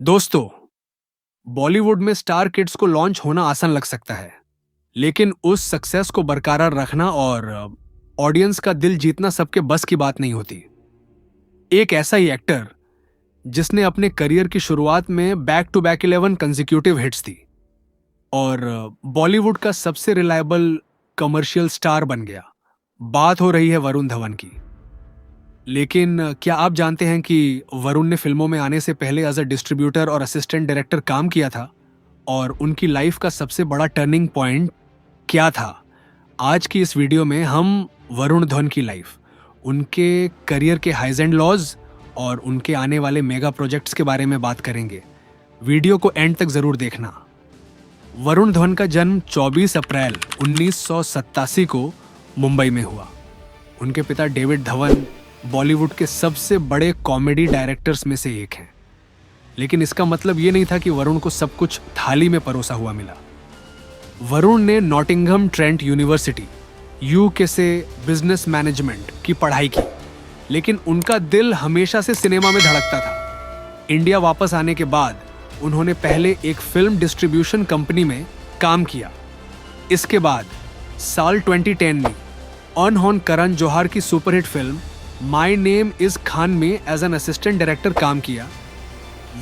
दोस्तों, बॉलीवुड में star kids को लॉन्च होना आसान लग सकता है, लेकिन उस सक्सेस को बरकरार रखना और ऑडियंस का दिल जीतना सबके बस की बात नहीं होती। एक ऐसा ही एक्टर जिसने अपने करियर की शुरुआत में back to back 11 consecutive hits दी और बॉलीवुड का सबसे रिलायबल कमर्शियल स्टार बन गया। बात हो रही है वरुण धवन की। लेकिन क्या आप जानते हैं कि वरुण ने फिल्मों में आने से पहले एज अ डिस्ट्रीब्यूटर और असिस्टेंट डायरेक्टर काम किया था? और उनकी लाइफ का सबसे बड़ा टर्निंग पॉइंट क्या था? आज की इस वीडियो में हम वरुण धवन की लाइफ, उनके करियर के हाइज एंड लॉज और उनके आने वाले मेगा प्रोजेक्ट्स के बारे में बात करेंगे। वीडियो को एंड तक जरूर देखना। वरुण धवन का जन्म 24 अप्रैल 1987 को मुंबई में हुआ। उनके पिता डेविड धवन बॉलीवुड के सबसे बड़े कॉमेडी डायरेक्टर्स में से एक हैं। लेकिन इसका मतलब ये नहीं था कि वरुण को सब कुछ थाली में परोसा हुआ मिला। वरुण ने नॉटिंघम ट्रेंट यूनिवर्सिटी यूके से बिजनेस मैनेजमेंट की पढ़ाई की, लेकिन उनका दिल हमेशा से सिनेमा में धड़कता था। इंडिया वापस आने के बाद उन्होंने पहले एक फिल्म डिस्ट्रीब्यूशन कंपनी में काम किया। इसके बाद साल 2010 में अनहोन करण जौहर की superhit film my name is Khan में एज एन असिस्टेंट डायरेक्टर काम किया।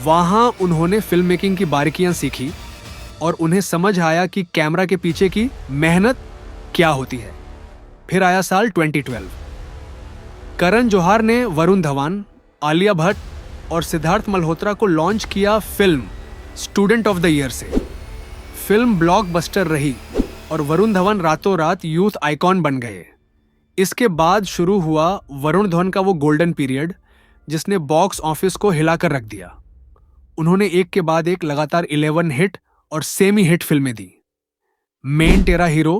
वहाँ उन्होंने फिल्म मेकिंग की बारीकियां सीखी और उन्हें समझ आया कि कैमरा के पीछे की मेहनत क्या होती है। फिर आया साल 2012। करण जौहर ने वरुण धवन, आलिया भट्ट और सिद्धार्थ मल्होत्रा को लॉन्च किया film student of the year से। फिल्म ब्लॉकबस्टर रही और वरुण धवन रातों रात यूथ आइकॉन बन गए। इसके बाद शुरू हुआ वरुण धवन का वो गोल्डन पीरियड जिसने बॉक्स ऑफिस को हिलाकर रख दिया। उन्होंने एक के बाद एक लगातार 11 हिट और सेमी हिट फिल्में दी। मेन तेरा हीरो,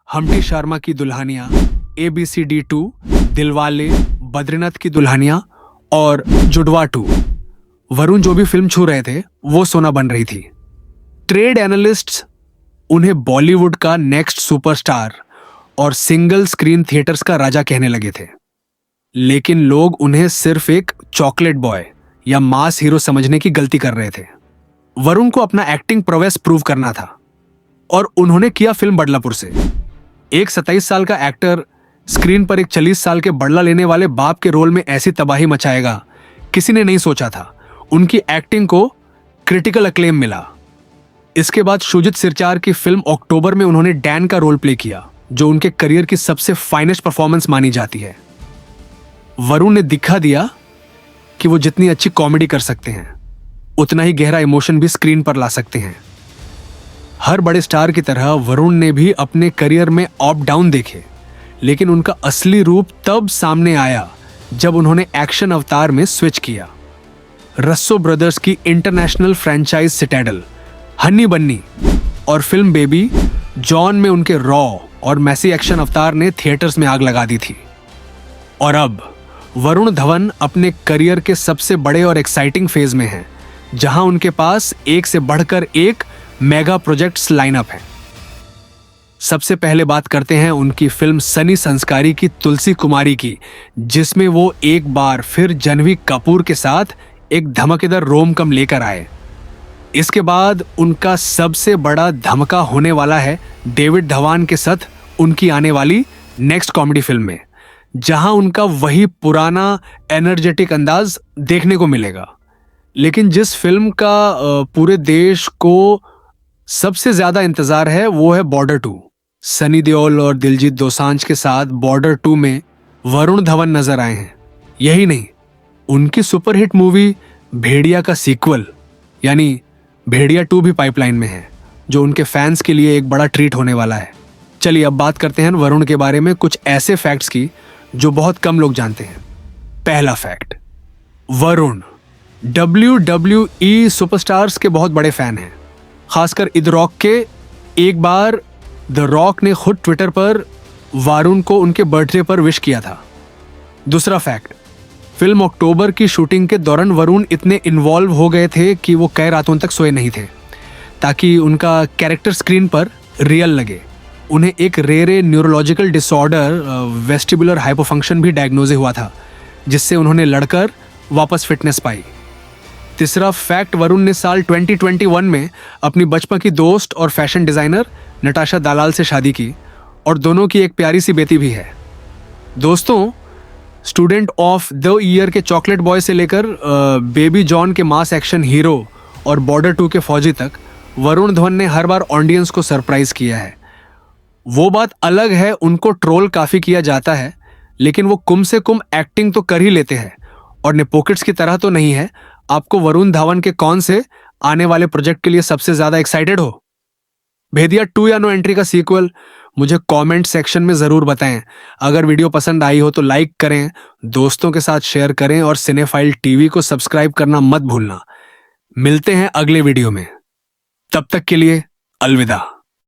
हम्टी शर्मा की दुल्हनिया, ABCD 2, दिलवाले, बद्रीनाथ की दुल्हनिया और जुड़वा 2। वरुण जो भी फिल्म छू रहे थे वो सोना बन रही थी। ट्रेड एनालिस्ट्स उन्हें बॉलीवुड का नेक्स्ट सुपरस्टार और सिंगल स्क्रीन थिएटर्स का राजा कहने लगे थे, लेकिन लोग उन्हें सिर्फ एक चॉकलेट बॉय या मास हीरो समझने की गलती कर रहे थे। वरुण को अपना एक्टिंग प्रोवेस प्रूव करना था और उन्होंने किया फिल्म बदलापुर से। एक 27 साल का एक्टर स्क्रीन पर एक 40 साल के बदला लेने वाले बाप के रोल में ऐसी तबाही मचाएगा, किसी ने नहीं सोचा था। उनकी एक्टिंग को क्रिटिकल अक्लेम मिला। इसके बाद शुजित सिरचार की फिल्म अक्टूबर में उन्होंने डैन का रोल प्ले किया, जो उनके करियर की सबसे फाइनेस्ट परफॉर्मेंस मानी जाती है। वरुण ने दिखा दिया कि वो जितनी अच्छी कॉमेडी कर सकते हैं, उतना ही गहरा इमोशन भी स्क्रीन पर ला सकते हैं। हर बड़े स्टार की तरह वरुण ने भी अपने करियर में अप डाउन देखे, लेकिन उनका असली रूप तब सामने आया जब उन्होंने एक्शन अवतार में स्विच किया। रस्सो ब्रदर्स की इंटरनेशनल फ्रेंचाइज सिटाडेल, हन्नी बन्नी और फिल्म बेबी जॉन में उनके रॉ और मैसी एक्शन अवतार ने थिएटर्स में आग लगा दी थी। और अब वरुण धवन अपने करियर के सबसे बड़े और एक्साइटिंग फेज में हैं, जहां उनके पास एक से बढ़कर एक मेगा प्रोजेक्ट्स लाइनअप हैं। सबसे पहले बात करते हैं उनकी फिल्म सनी संस्कारी की तुलसी कुमारी की, जिसमें वो एक बार फिर जानवी कपूर के साथ एक धमाकेदार रोम-कॉम लेकर आए। इसके बाद उनका सबसे बड़ा धमाका होने वाला है डेविड धवन के साथ उनकी आने वाली नेक्स्ट कॉमेडी फिल्म में, जहां उनका वही पुराना एनर्जेटिक अंदाज देखने को मिलेगा। लेकिन जिस फिल्म का पूरे देश को सबसे ज्यादा इंतजार है वो है बॉर्डर 2। सनी देओल और दिलजीत दोसांझ के साथ बॉर्डर 2 में वरुण धवन नजर आए हैं। यही नहीं, उनकी सुपरहिट मूवी भेड़िया का सीक्वल यानी भेड़िया 2 भी पाइपलाइन में है, जो उनके फैंस के लिए एक बड़ा ट्रीट होने वाला है। चलिए अब बात करते हैं वरुण के बारे में कुछ ऐसे फैक्ट्स की जो बहुत कम लोग जानते हैं। पहला फैक्ट, वरुण WWE सुपरस्टार्स के बहुत बड़े फैन हैं, खासकर द रॉक के। एक बार द रॉक ने खुद ट्विटर पर वरुण को उनके बर्थडे पर विश किया था। दूसरा फैक्ट, फिल्म अक्टूबर की शूटिंग के दौरान वरुण इतने इन्वॉल्व हो गए थे कि वो कई रातों तक सोए नहीं थे, ताकि उनका कैरेक्टर स्क्रीन पर रियल लगे। उन्हें एक rare neurological disorder vestibular hypofunction भी डायग्नोज हुआ था, जिससे उन्होंने लड़कर वापस फिटनेस पाई। तीसरा फैक्ट, वरुण ने साल 2021 में अपनी बचपन की दोस्त और फैशन डिजाइनर नटाशा दलाल से शादी की और दोनों की एक प्यारी सी बेटी भी है। दोस्तों, स्टूडेंट ऑफ द ईयर के चॉकलेट बॉय से लेकर बेबी जॉन के मास एक्शन हीरो और बॉर्डर 2 के फौजी तक वरुण धवन ने हर बार ऑडियंस को सरप्राइज किया है। वो बात अलग है, उनको ट्रोल काफी किया जाता है, लेकिन वो कुम से कुम एक्टिंग तो कर ही लेते हैं और ने पॉकेट्स की तरह तो नहीं है। आपको वरुण धवन के कौन से आने वाले प्रोजेक्ट के लिए सबसे ज्यादा एक्साइटेड हो? भेदिया 2 या नो एंट्री का सीक्वल? मुझे कमेंट सेक्शन में जरूर बताएं। अगर वीडियो पसंद आई हो तो लाइक करें, दोस्तों के साथ शेयर करें और सिनेफाइल टीवी को सब्सक्राइब करना मत भूलना। मिलते हैं अगले वीडियो में, तब तक के लिए अलविदा।